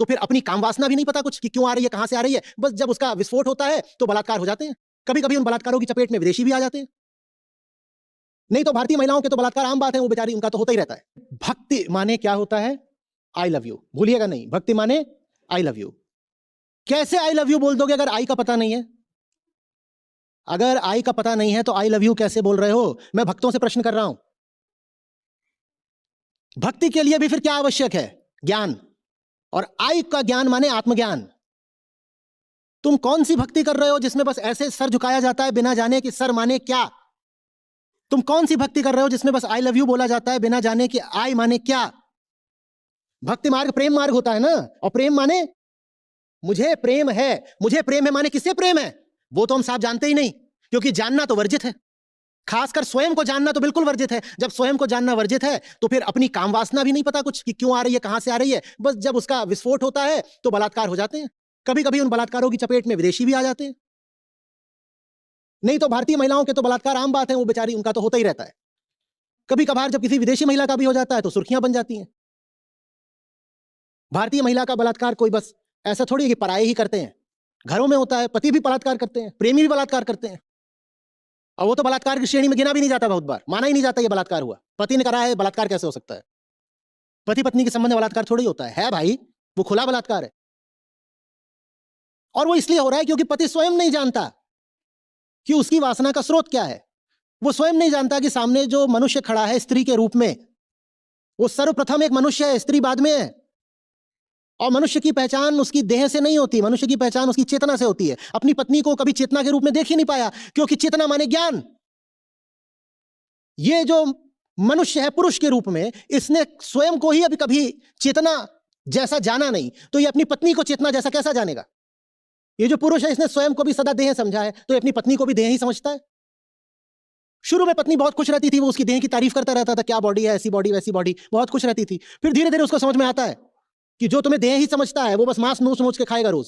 तो फिर अपनी काम वासना भी नहीं पता कुछ कि क्यों आ रही है, कहां से आ रही है। बस जब उसका विस्फोट होता है तो बलात्कार हो जाते हैं। कभी कभी उन बलात्कारों की चपेट में विदेशी भी आ जाते हैं। नहीं तो भारतीय महिलाओं के तो बलात्कार आम बात है, वो बेचारी, उनका तो होता ही रहता है। भक्ति माने क्या होता है? आई लव यू, भूलिएगा नहीं। भक्ति माने आई लव यू। कैसे आई लव यू बोल दोगे अगर आई का पता नहीं है? अगर आई का पता नहीं है तो आई लव यू कैसे बोल रहे हो? मैं भक्तों से प्रश्न कर रहा हूं। भक्ति के लिए भी फिर क्या आवश्यक है? ज्ञान। और आई का ज्ञान माने आत्मज्ञान। तुम कौन सी भक्ति कर रहे हो जिसमें बस ऐसे सर झुकाया जाता है बिना जाने कि सर माने क्या? तुम कौन सी भक्ति कर रहे हो जिसमें बस आई लव यू बोला जाता है बिना जाने कि आई माने क्या? भक्ति मार्ग प्रेम मार्ग होता है ना। और प्रेम माने मुझे प्रेम है। मुझे प्रेम है माने किससे प्रेम है? वो तो हम साफ जानते ही नहीं, क्योंकि जानना तो वर्जित है। खासकर स्वयं को जानना तो बिल्कुल वर्जित है। जब स्वयं को जानना वर्जित है तो फिर अपनी काम वासना भी नहीं पता कुछ कि क्यों आ रही है, कहां से आ रही है। बस जब उसका विस्फोट होता है तो बलात्कार हो जाते हैं। कभी कभी उन बलात्कारों की चपेट में विदेशी भी आ जाते हैं। नहीं तो भारतीय महिलाओं के तो बलात्कार आम बात है, वो बेचारी, उनका तो होता ही रहता है। कभी कभार जब किसी विदेशी महिला का भी हो जाता है तो सुर्खियां बन जाती हैं। भारतीय महिला का बलात्कार कोई बस ऐसा थोड़ी है कि पराये ही करते हैं। घरों में होता है, पति भी बलात्कार करते हैं, प्रेमी भी बलात्कार करते हैं। और वो तो बलात्कार की श्रेणी में गिना भी नहीं जाता, बहुत बार माना ही नहीं जाता ये बलात्कार हुआ। पति ने करा है, बलात्कार कैसे हो सकता है? पति पत्नी के संबंध में बलात्कार थोड़ी होता है भाई, वो खुला बलात्कार है। और वो इसलिए हो रहा है क्योंकि पति स्वयं नहीं जानता कि उसकी वासना का स्रोत क्या है। वो स्वयं नहीं जानता कि सामने जो मनुष्य खड़ा है स्त्री के रूप में, वो सर्वप्रथम एक मनुष्य है, स्त्री बाद में है। और मनुष्य की पहचान उसकी देह से नहीं होती, मनुष्य की पहचान उसकी चेतना से होती है। अपनी पत्नी को कभी चेतना के रूप में देख ही नहीं पाया, क्योंकि चेतना माने ज्ञान। ये जो मनुष्य है पुरुष के रूप में, इसने स्वयं को ही अभी कभी चेतना जैसा जाना नहीं, तो ये अपनी पत्नी को चेतना जैसा कैसा जानेगा? ये जो पुरुष है इसने स्वयं को भी सदा देह समझा है, तो ये अपनी पत्नी को भी देह ही समझता है। शुरू में पत्नी बहुत खुश रहती थी, वो उसकी देह की तारीफ करता रहता था, क्या बॉडी है, ऐसी बॉडी वैसी बॉडी, बहुत खुश रहती थी। फिर धीरे धीरे उसको समझ में आता है कि जो तुम्हें देह ही समझता है वो बस मांस नोच नोच के खाएगा रोज।